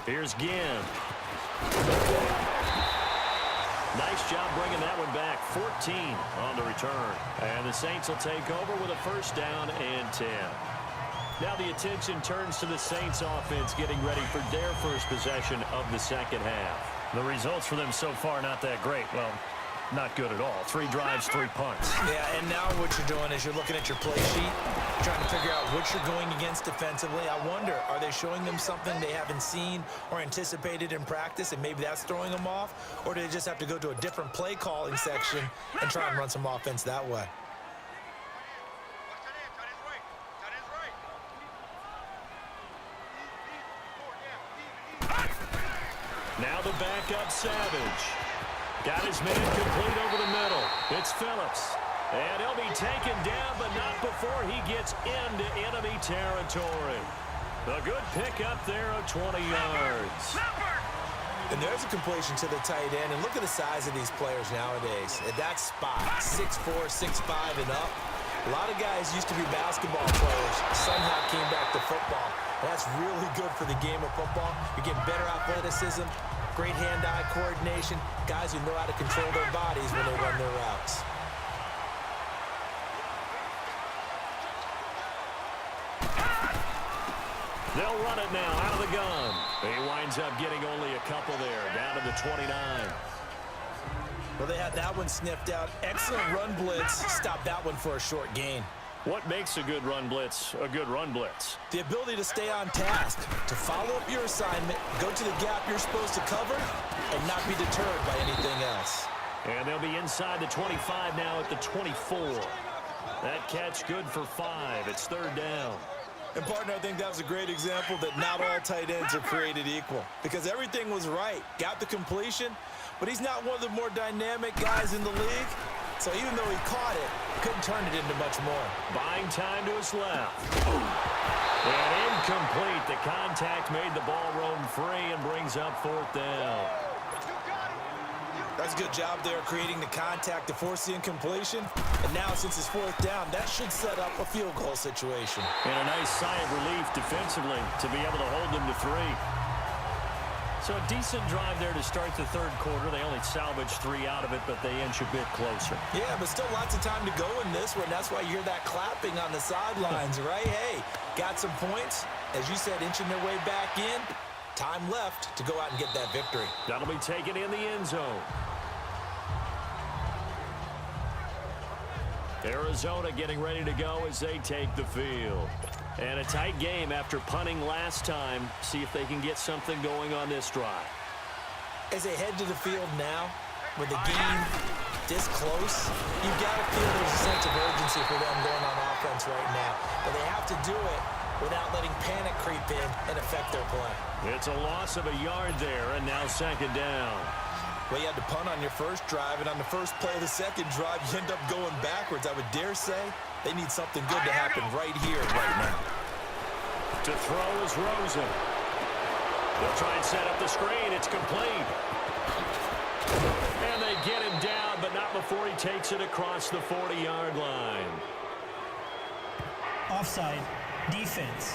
Here's Ginn. Nice job bringing that one back. 14 on the return. And the Saints will take over with a first down and 10. Now the attention turns to the Saints offense getting ready for their first possession of the second half. The results for them so far not that great. Well, not good at all. 3 drives, 3 punts. Yeah, and now what you're doing is you're looking at your play sheet, trying to figure out what you're going against defensively. I wonder, are they showing them something they haven't seen or anticipated in practice, and maybe that's throwing them off? Or do they just have to go to a different play calling section and try and run some offense that way? Now the backup Savage. Got his man complete over the middle. It's Phillips. And he'll be taken down, but not before he gets into enemy territory. A good pickup there of 20 yards. And there's a completion to the tight end. And look at the size of these players nowadays. At that spot, 6'4", 6'5", and up. A lot of guys used to be basketball players. Somehow came back to football. And that's really good for the game of football. You're getting better athleticism, great hand-eye coordination, guys who know how to control their bodies when they run their routes. They'll run it now out of the gun. He winds up getting only a couple there, down to the 29. Well, they had that one sniffed out. Excellent run blitz. Stopped that one for a short gain. What makes a good run blitz a good run blitz? The ability to stay on task, to follow up your assignment, go to the gap you're supposed to cover, and not be deterred by anything else. And they'll be inside the 25 now at the 24. That catch good for 5. It's 3rd down. And, partner, I think that was a great example that not all tight ends are created equal. Because everything was right. Got the completion, but he's not one of the more dynamic guys in the league. So even though he caught it, couldn't turn it into much more. Buying time to his left. And incomplete. The contact made the ball roam free and brings up 4th down. That's a good job there creating the contact to force the incompletion. And now, since it's 4th down, that should set up a field goal situation. And a nice sigh of relief defensively to be able to hold them to 3. So a decent drive there to start the 3rd quarter. They only salvaged 3 out of it, but they inch a bit closer. Yeah, but still lots of time to go in this one. That's why you hear that clapping on the sidelines, right? Hey, got some points. As you said, inching their way back in. Time left to go out and get that victory. That'll be taken in the end zone. Arizona getting ready to go as they take the field. And a tight game after punting last time. See if they can get something going on this drive. As they head to the field now, with the game this close, you've got to feel there's a sense of urgency for them going on offense right now. But they have to do it without letting panic creep in and affect their play. It's a loss of a yard there, and now 2nd down. Well, you had to punt on your first drive, and on the first play of the second drive, you end up going backwards. I would dare say they need something good to happen right here, right now. To throw is Rosen. They'll try and set up the screen. It's complete. And they get him down, but not before he takes it across the 40-yard line. Offside. Defense.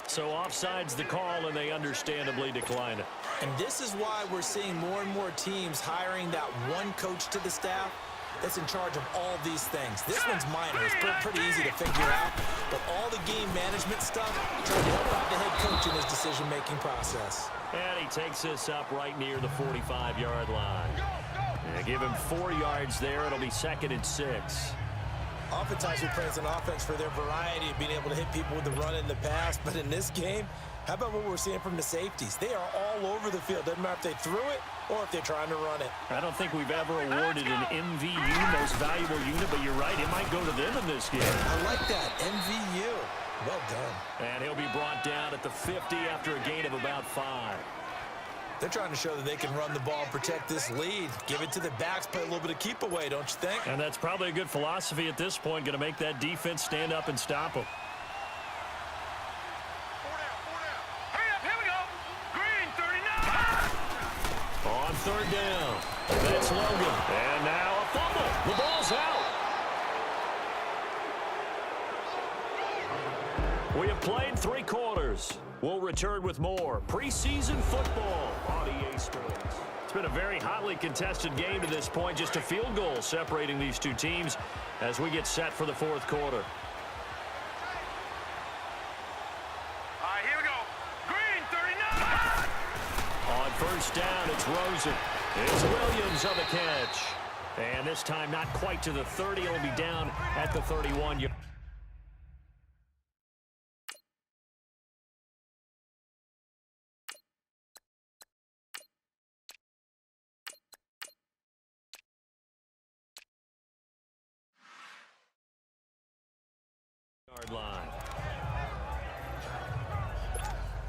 So offside's the call, and they understandably decline it. And this is why we're seeing more and more teams hiring that one coach to the staff that's in charge of all these things. This one's minor. It's pretty easy to figure out. But all the game management stuff, trying to help out the head coach in his decision-making process. And he takes this up right near the 45-yard line. And give him 4 yards there. It'll be 2nd and 6. Oftentimes we praise an offense for their variety of being able to hit people with the run in the pass. But in this game, how about what we're seeing from the safeties? They are all over the field. Doesn't matter if they threw it or if they're trying to run it. I don't think we've ever awarded an MVU, most valuable unit, but you're right, it might go to them in this game. I like that, MVU. Well done. And he'll be brought down at the 50 after a gain of about 5. They're trying to show that they can run the ball and protect this lead. Give it to the backs, play a little bit of keep away, don't you think? And that's probably a good philosophy at this point, going to make that defense stand up and stop them. On 3rd down, that's Logan. And now a fumble. The ball's out. We have played 3 quarters. We'll return with more preseason football on EA Sports. It's been a very hotly contested game to this point. Just a field goal separating these two teams as we get set for the 4th quarter. All right, here we go. Green, 39. On first down, it's Rosen. It's Williams on the catch. And this time not quite to the 30. It'll be down at the 31-yard. Line.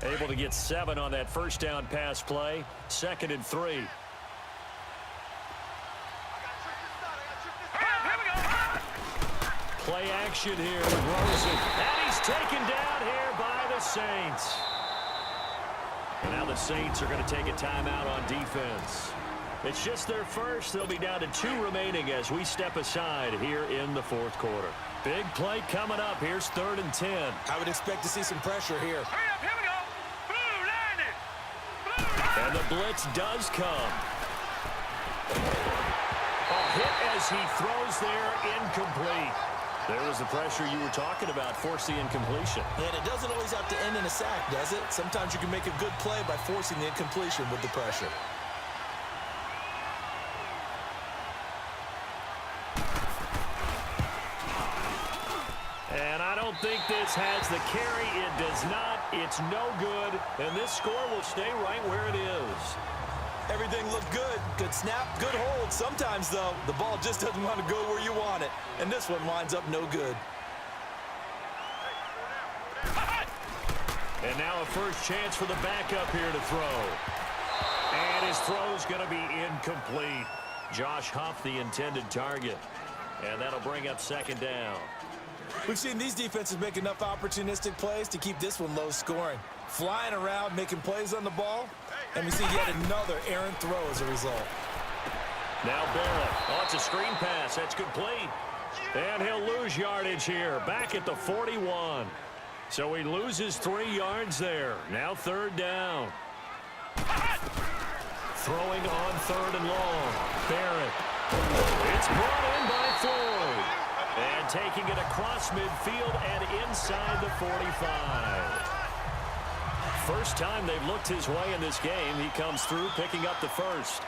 Able to get 7 on that first down pass play. 2nd and 3. Play action here with Rosen. And he's taken down here by the Saints. And now the Saints are going to take a timeout on defense. It's just their first. They'll be down to 2 remaining as we step aside here in the 4th quarter. Big play coming up. Here's 3rd and 10. I would expect to see some pressure here. Hurry up, here we go. Blue, landed. And the blitz does come. A hit as he throws there, incomplete. There was the pressure you were talking about, force the incompletion. And it doesn't always have to end in a sack, does it? Sometimes you can make a good play by forcing the incompletion with the pressure. And I don't think this has the carry. It does not. It's no good. And this score will stay right where it is. Everything looked good. Good snap, good hold. Sometimes, though, the ball just doesn't want to go where you want it. And this one winds up no good. And now a first chance for the backup here to throw. And his throw's going to be incomplete. Josh Huff, the intended target. And that'll bring up 2nd down. We've seen these defenses make enough opportunistic plays to keep this one low scoring. Flying around, making plays on the ball, and we see yet another errant throw as a result. Now Barrett. Oh, it's a screen pass. That's complete. And he'll lose yardage here. Back at the 41. So he loses 3 yards there. Now 3rd down. Throwing on 3rd and long. Barrett. It's brought in by Floyd. And taking it across midfield and inside the 45. First time they've looked his way in this game. He comes through picking up the first.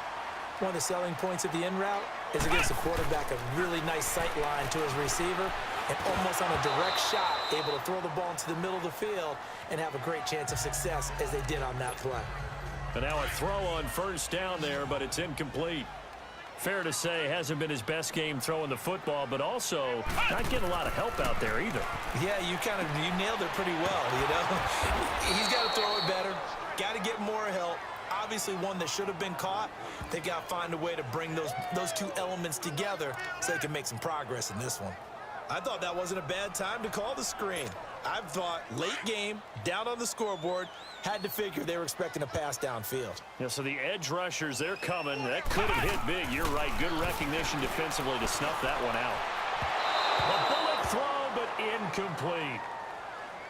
One of the selling points of the in route is it gives the quarterback a really nice sight line to his receiver and almost on a direct shot able to throw the ball into the middle of the field and have a great chance of success as they did on that play. And now a throw on first down there, but it's incomplete. Fair to say, hasn't been his best game throwing the football, but also not getting a lot of help out there either. Yeah, you nailed it pretty well, you know. He's got to throw it better, got to get more help. Obviously one that should have been caught. They got to find a way to bring those 2 elements together so they can make some progress in this one. I thought that wasn't a bad time to call the screen. I thought late game, down on the scoreboard, had to figure they were expecting a pass downfield. Yeah, so the edge rushers, they're coming. That could have hit big. You're right. Good recognition defensively to snuff that one out. A bullet throw, but incomplete.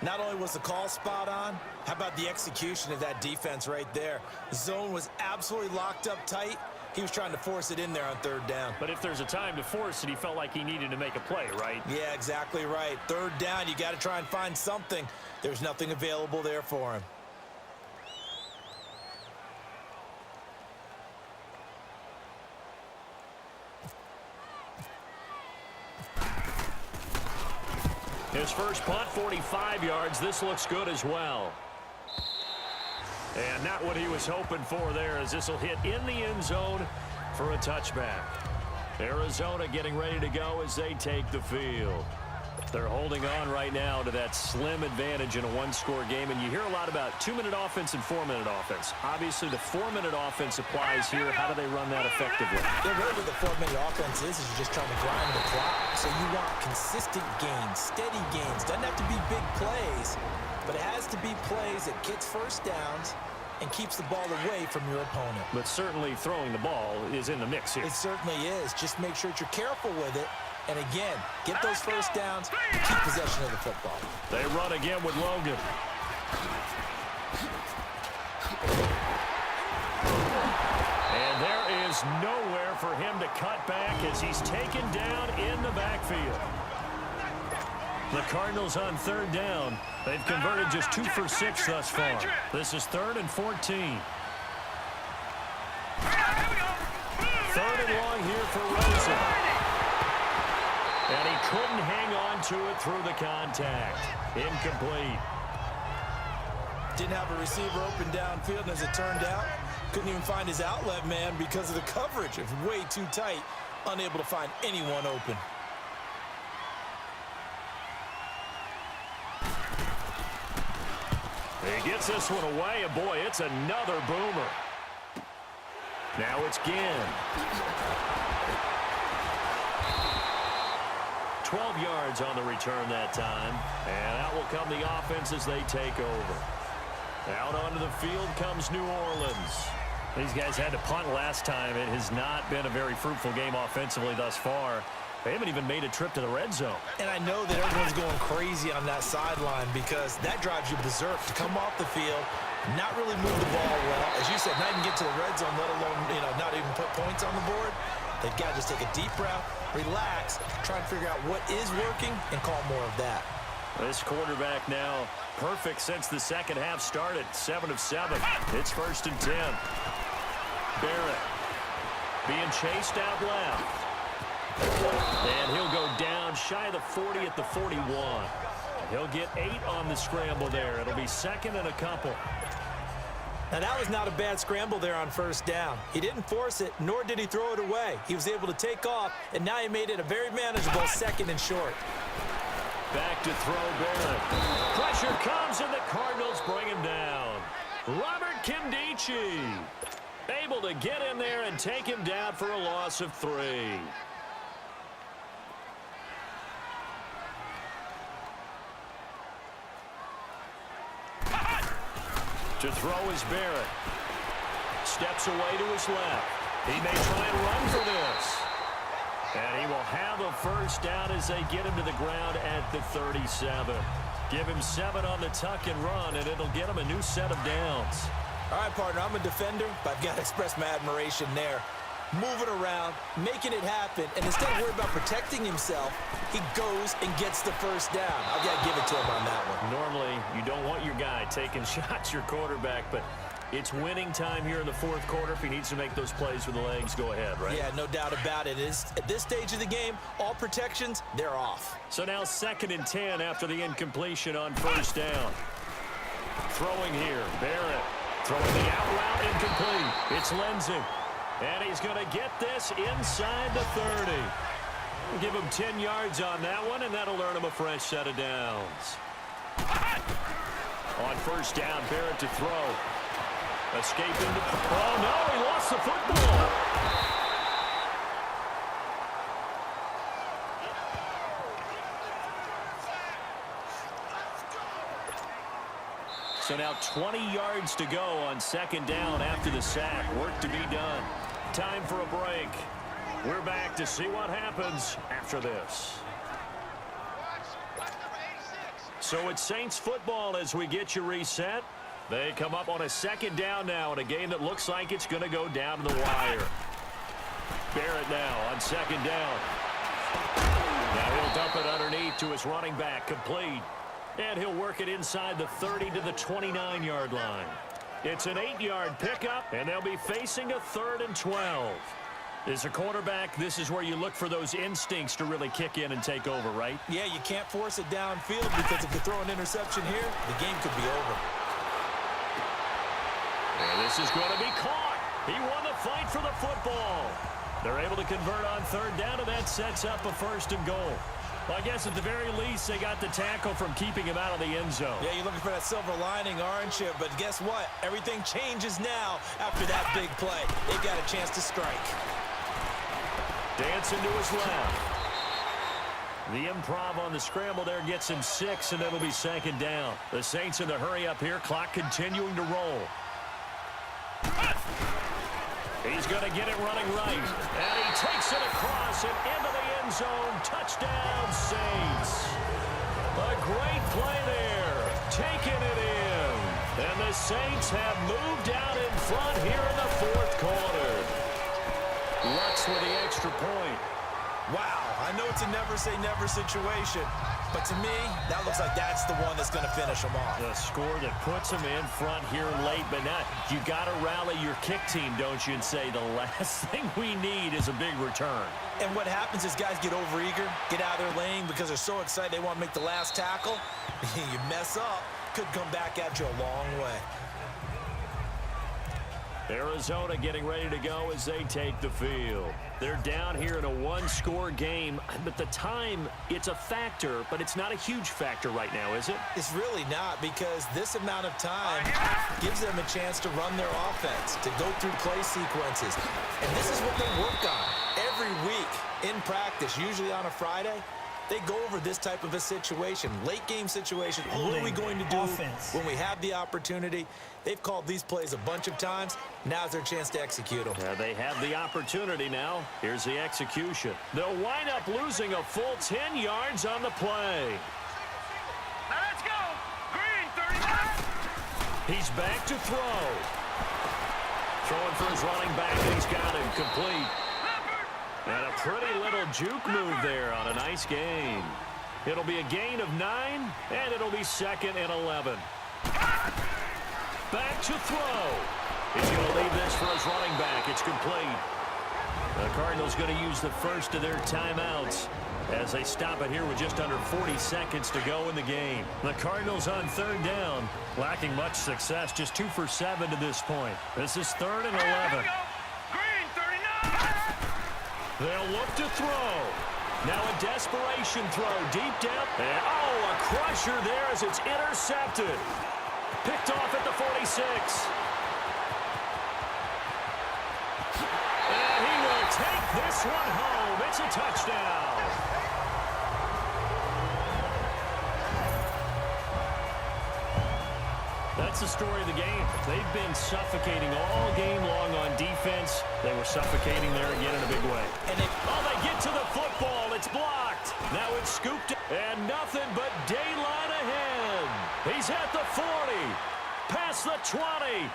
Not only was the call spot on, how about the execution of that defense right there? The zone was absolutely locked up tight. He was trying to force it in there on 3rd down. But if there's a time to force it, he felt like he needed to make a play, right? Yeah, exactly right. 3rd down, you got to try and find something. There's nothing available there for him. His first punt, 45 yards. This looks good as well. And not what he was hoping for there, as this will hit in the end zone for a touchback. Arizona getting ready to go as they take the field. They're holding on right now to that slim advantage in a 1-score game. And you hear a lot about 2-minute offense and 4-minute offense. Obviously, the 4-minute offense applies here. How do they run that effectively? Yeah, really what the 4-minute offense is you're just trying to grind the clock. So you want consistent gains, steady gains. Doesn't have to be big plays, but it has to be plays that gets first downs and keeps the ball away from your opponent. But certainly throwing the ball is in the mix here. It certainly is. Just make sure that you're careful with it And again, get those first downs, keep possession of the football. They run again with Logan. And there is nowhere for him to cut back as he's taken down in the backfield. The Cardinals on third down. They've converted just 2 for 6 thus far. This is 3rd and 14. Third and long here for Rosen. And he couldn't hang on to it through the contact. Incomplete. Didn't have a receiver open downfield, and as it turned out, couldn't even find his outlet man because of the coverage. It was way too tight, unable to find anyone open. He gets this one away, and boy, it's another boomer. Now it's Ginn. 12 yards on the return that time, and out will come the offense as they take over. Out onto the field comes New Orleans. These guys had to punt last time. It has not been a very fruitful game offensively thus far. They haven't even made a trip to the red zone. And I know that everyone's going crazy on that sideline because that drives you berserk to come off the field, not really move the ball well. As you said, not even get to the red zone, let alone, not even put points on the board. They've got to just take a deep breath, relax, try and figure out what is working, and call more of that. This quarterback now perfect since the second half started. 7 of 7. It's 1st and 10. Barrett being chased out left. And he'll go down shy of the 40 at the 41. He'll get 8 on the scramble there. It'll be 2nd and a couple. Now, that was not a bad scramble there on first down. He didn't force it, nor did he throw it away. He was able to take off, and now he made it a very manageable 2nd and short. Back to throw Barrett. Pressure comes, and the Cardinals bring him down. Robert Kimdichie able to get in there and take him down for a loss of 3. To throw is Barrett. Steps away to his left. He may try and run for this. And he will have a first down as they get him to the ground at the 37. Give him 7 on the tuck and run, and it'll get him a new set of downs. All right, partner, I'm a defender, but I've got to express my admiration there. Moving around, making it happen, and instead of worrying about protecting himself, he goes and gets the first down. I've got to give it to him on that one. Normally, you don't want your guy taking shots, your quarterback, but it's winning time here in the 4th quarter. If he needs to make those plays with the legs, go ahead, right? Yeah, no doubt about it. At this stage of the game, all protections, they're off. So now 2nd and 10 after the incompletion on first down. Throwing here, Barrett. Throwing the out route, incomplete. It's Lindsey. And he's going to get this inside the 30. We'll give him 10 yards on that one, and that'll earn him a fresh set of downs. On first down, Barrett to throw. Escape into... Oh, no, he lost the football. So now 20 yards to go on 2nd down after the sack. Work to be done. Time for a break. We're back to see what happens after this. So it's Saints football as we get you reset. They come up on a 2nd down now in a game that looks like it's going to go down to the wire. Barrett now on 2nd down. Now he'll dump it underneath to his running back. Complete. And he'll work it inside the 30 to the 29-yard line. It's an 8-yard pickup, and they'll be facing a 3rd and 12. As a quarterback, this is where you look for those instincts to really kick in and take over, right? Yeah, you can't force it downfield because if you throw an interception here, the game could be over. And this is going to be caught. He won the fight for the football. They're able to convert on 3rd down, and that sets up a 1st and goal. Well, I guess at the very least, they got the tackle from keeping him out of the end zone. Yeah, you're looking for that silver lining, aren't you? But guess what? Everything changes now after that big play. They got a chance to strike. Dancing to his left. The improv on the scramble there gets him 6, and it'll be 2nd down. The Saints in the hurry up here. Clock continuing to roll. He's going to get it running right. And he takes it across and into the end zone. Touchdown, Saints. A great play there. Taking it in. And the Saints have moved out in front here in the fourth quarter. Lutz with the extra point. Wow, I know it's a never-say-never situation, but to me, that looks like that's the one that's going to finish them off. The score that puts them in front here late, but not. You got to rally your kick team, don't you, and say the last thing we need is a big return. And what happens is guys get overeager, get out of their lane because they're so excited they want to make the last tackle. You mess up, could come back at you a long way. Arizona getting ready to go as they take the field. They're down here in a one-score game, but the time, it's a factor, but it's not a huge factor right now, is it? It's really not, because this amount of time gives them a chance to run their offense, to go through play sequences. And this is what they work on every week in practice, usually on a Friday. They go over this type of a situation, late game situation. What are we going to do when we have the opportunity? They've called these plays a bunch of times. Now's their chance to execute them. Yeah, they have the opportunity now. Here's the execution. They'll wind up losing a full 10 yards on the play. Now let's go. Green, 39. He's back to throw. Throwing for his running back, and he's got him complete. And a pretty little juke move there on a nice gain. It'll be a gain of 9, and it'll be 2nd and 11. Back to throw. He's going to leave this for his running back. It's complete. The Cardinals going to use the first of their timeouts as they stop it here with just under 40 seconds to go in the game. The Cardinals on 3rd down, lacking much success, just 2 for 7 to this point. This is 3rd and 11. Green, 39. They'll look to throw. Now a desperation throw deep down. And, oh, a crusher there as it's intercepted. Picked off at the 46. And he will take this one home. It's a touchdown. That's the story of the game. They've been suffocating all game long on defense. They were suffocating there again in a big way. And they get to the football. It's blocked. Now it's scooped. And nothing but daylight ahead. He's at the 40. Past the 20.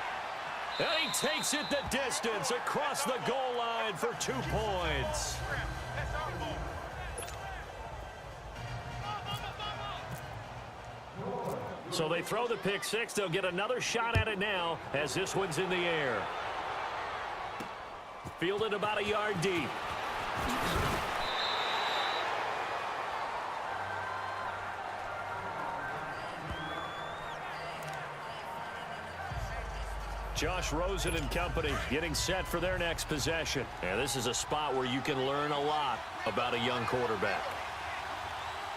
And he takes it the distance across the goal line for 2 points. So they throw the pick six. They'll get another shot at it now as this one's in the air. Fielded about a yard deep. Josh Rosen and company getting set for their next possession. And this is a spot where you can learn a lot about a young quarterback.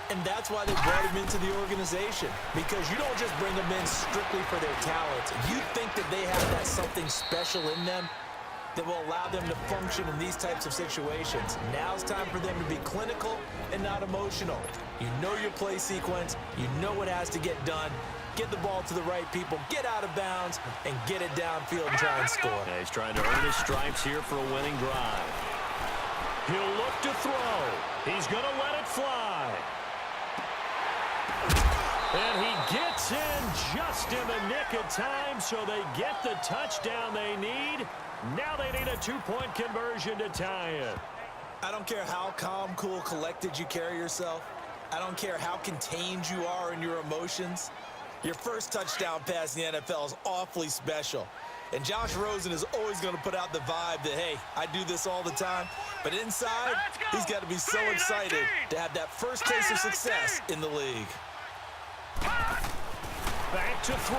And that's why they brought him into the organization, because you don't just bring them in strictly for their talent. You think that they have that something special in them that will allow them to function in these types of situations. Now it's time for them to be clinical and not emotional. You know your play sequence. You know what has to get done. Get the ball to the right people, get out of bounds, and get it downfield and try and score. Yeah, he's trying to earn his stripes here for a winning drive. He'll look to throw. He's going to let it fly. And he gets in just in the nick of time, so they get the touchdown they need. Now they need a 2-point conversion to tie it. I don't care how calm, cool, collected you carry yourself. I don't care how contained you are in your emotions. Your first touchdown pass in the NFL is awfully special. And Josh Rosen is always going to put out the vibe that, hey, I do this all the time. But inside, he's got to be so excited to have that first taste of success in the league. Back to throw.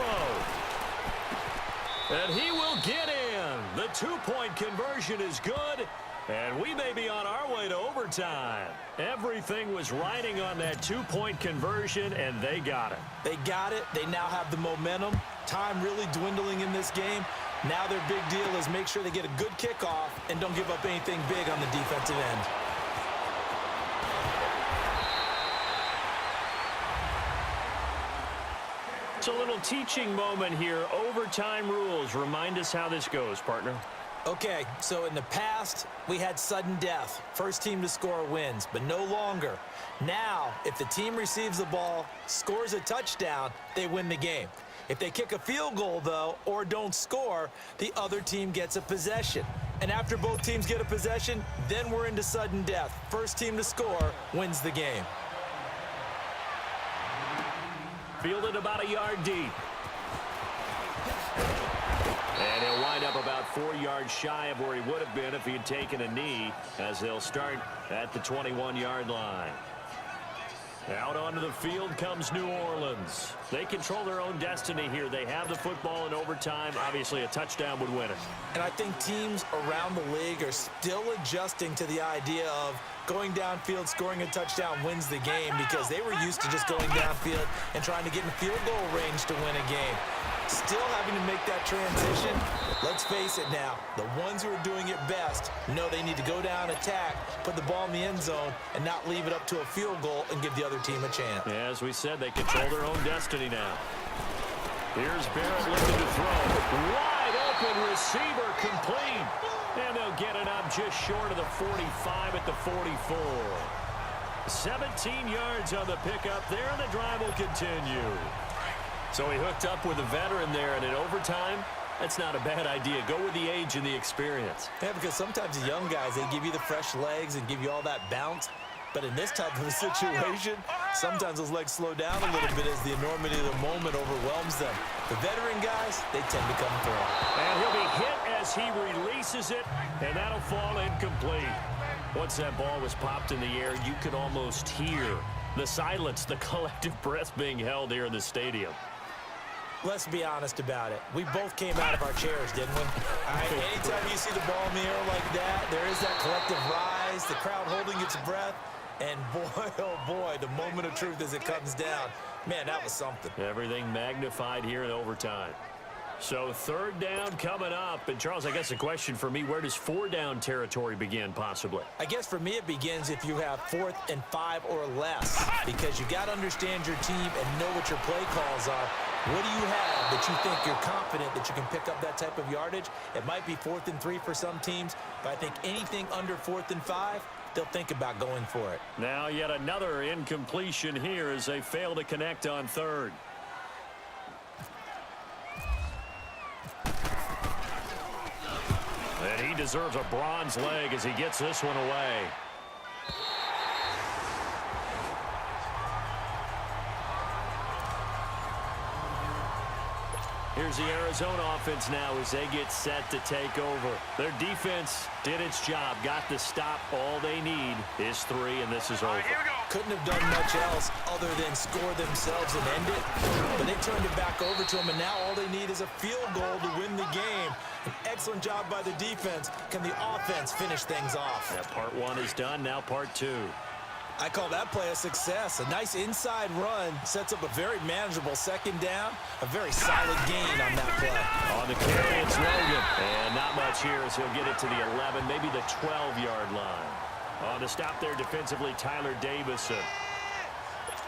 And he will get in. The 2-point conversion is good. And we may be on our way to overtime. Everything was riding on that 2-point conversion, and they got it. They got it. They now have the momentum. Time really dwindling in this game. Now their big deal is make sure they get a good kickoff and don't give up anything big on the defensive end. It's a little teaching moment here. Overtime rules. Remind us how this goes, partner. Okay, so in the past, we had sudden death. First team to score wins, but no longer. Now, if the team receives the ball, scores a touchdown, they win the game. If they kick a field goal, though, or don't score, the other team gets a possession. And after both teams get a possession, then we're into sudden death. First team to score wins the game. Fielded about a yard deep. And he'll wind up about 4 yards shy of where he would have been if he had taken a knee, as they'll start at the 21-yard line. Out onto the field comes New Orleans. They control their own destiny here. They have the football in overtime. Obviously, a touchdown would win it. And I think teams around the league are still adjusting to the idea of going downfield, scoring a touchdown wins the game, because they were used to just going downfield and trying to get in field goal range to win a game. Still having to make that transition. Let's face it now, the ones who are doing it best know they need to go down, attack, put the ball in the end zone, and not leave it up to a field goal and give the other team a chance. Yeah, as we said, they control their own destiny now. Here's Barrett looking to throw. Wide open receiver, complete. And they'll get it up just short of the 45 at the 44. 17 yards on the pickup there, and the drive will continue. So he hooked up with a veteran there, and in overtime, that's not a bad idea. Go with the age and the experience. Yeah, because sometimes the young guys, they give you the fresh legs and give you all that bounce. But in this type of a situation, sometimes those legs slow down a little bit as the enormity of the moment overwhelms them. The veteran guys, they tend to come through. And he'll be hit as he releases it, and that'll fall incomplete. Once that ball was popped in the air, you could almost hear the silence, the collective breath being held here in the stadium. Let's be honest about it. We both came out of our chairs, didn't we? Anytime you see the ball in the air like that, there is that collective rise, the crowd holding its breath, and boy, oh boy, the moment of truth as it comes down. Man, that was something. Everything magnified here in overtime. So third down coming up. And Charles, I guess a question for me, where does 4 down territory begin possibly? I guess for me it begins if you have 4th and 5 or less, because you got to understand your team and know what your play calls are. What do you have that you think you're confident that you can pick up that type of yardage? It might be 4th and 3 for some teams, but I think anything under 4th and 5, they'll think about going for it. Now yet another incompletion here as they fail to connect on third. And he deserves a bronze leg as he gets this one away. Here's the Arizona offense now as they get set to take over. Their defense did its job, got the stop. All they need is 3, and this is over. Here we go. Couldn't have done much else other than score themselves and end it. But they turned it back over to them, and now all they need is a field goal to win the game. An excellent job by the defense. Can the offense finish things off? Yeah, part 1 is done, now part 2. I call that play a success. A nice inside run sets up a very manageable second down. A very solid gain on that play. On the carry, it's Logan. And not much here as he'll get it to the 11, maybe the 12-yard line. On the stop there defensively, Tyler Davison.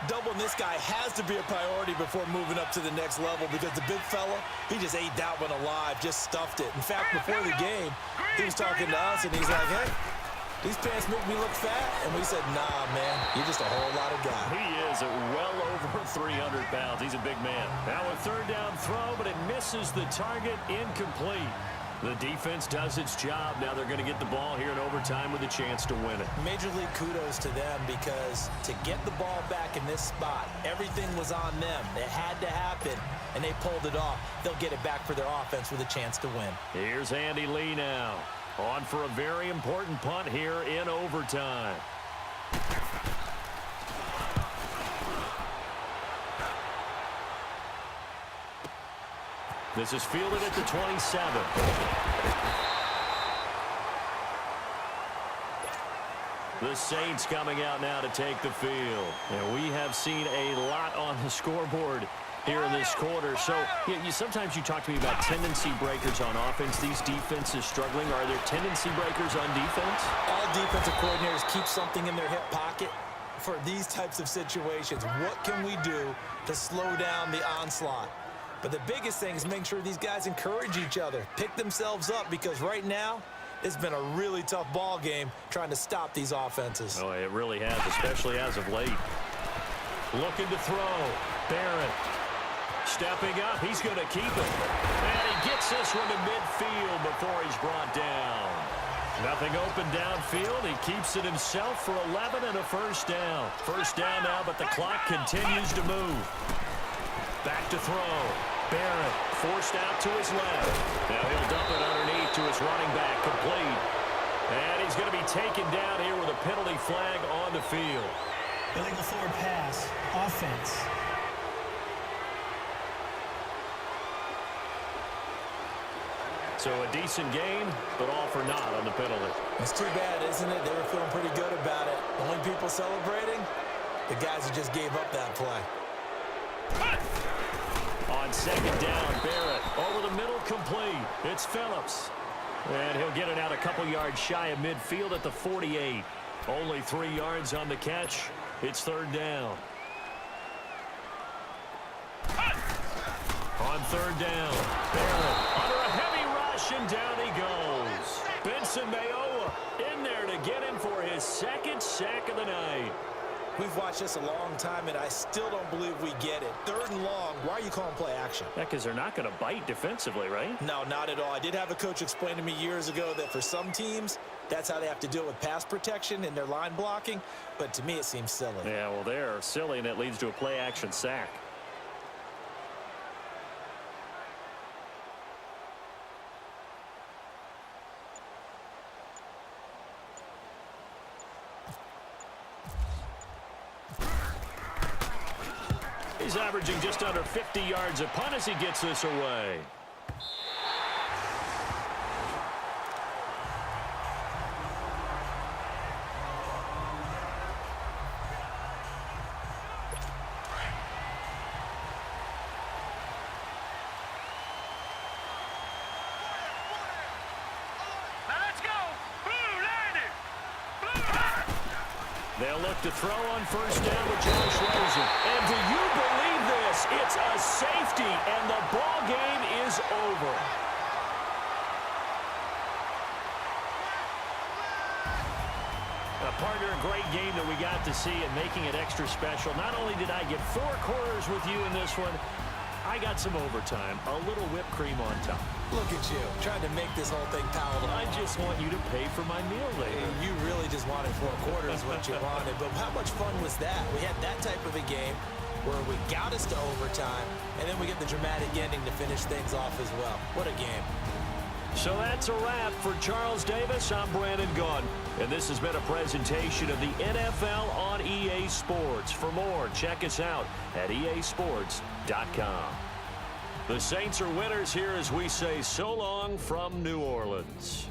Doubling this guy has to be a priority before moving up to the next level, because the big fella, he just ate that one alive, just stuffed it. In fact, before the game, he was talking to us, and he's like, hey, these pants make me look fat. And we said, nah, man, you're just a whole lot of guy. He is well over 300 pounds. He's a big man. Now a third down throw, but it misses the target, incomplete. The defense does its job. Now they're going to get the ball here in overtime with a chance to win it. Major league kudos to them, because to get the ball back in this spot, everything was on them. It had to happen, and they pulled it off. They'll get it back for their offense with a chance to win. Here's Andy Lee now. On for a very important punt here in overtime. This is fielded at the 27. The Saints coming out now to take the field. And we have seen a lot on the scoreboard here in this quarter. So sometimes you talk to me about tendency breakers on offense. These defenses struggling. Are there tendency breakers on defense? All defensive coordinators keep something in their hip pocket for these types of situations. What can we do to slow down the onslaught? But the biggest thing is make sure these guys encourage each other, pick themselves up, because right now it's been a really tough ball game trying to stop these offenses. Oh, it really has, especially as of late. Looking to throw. Barrett stepping up. He's going to keep it. And he gets this one to midfield before he's brought down. Nothing open downfield. He keeps it himself for 11 and a first down. First down now, but the clock continues to move. Back to throw. Barrett forced out to his left. Now he'll dump it underneath to his running back, complete. And he's going to be taken down here with a penalty flag on the field. Illegal forward pass. Offense. So a decent game, but all for naught on the penalty. It's too bad, isn't it? They were feeling pretty good about it. The only people celebrating, the guys who just gave up that play. On second down, Barrett over the middle, complete. It's Phillips. And he'll get it out a couple yards shy of midfield at the 48. Only 3 yards on the catch. It's third down. On third down, Barrett under a heavy rush, and down he goes. Benson Mayowa in there to get him for his second sack of the night. We've watched this a long time, and I still don't believe we get it. Third and long, why are you calling play action? Yeah, because they're not going to bite defensively, right? No, not at all. I did have a coach explain to me years ago that for some teams, that's how they have to deal with pass protection and their line blocking. But to me, it seems silly. Yeah, well, they're silly, and it leads to a play action sack. He's averaging just under 50 yards a punt as he gets this away. Now let's go. Blue landed. Blue. They'll look to throw on first down with Josh Rosen. And do you believe this? It's a safety, and the ball game is over. Partner, a great game that we got to see and making it extra special. Not only did I get 4 quarters with you in this one, I got some overtime, a little whipped cream on top. Look at you, trying to make this whole thing palatable. I just want you to pay for my meal later. You really just wanted 4 quarters what you wanted, but how much fun was that? We had that type of a game where we got us to overtime, and then we get the dramatic ending to finish things off as well. What a game. So that's a wrap for Charles Davis. I'm Brandon Gaudin, and this has been a presentation of the NFL on EA Sports. For more, check us out at easports.com. The Saints are winners here as we say so long from New Orleans.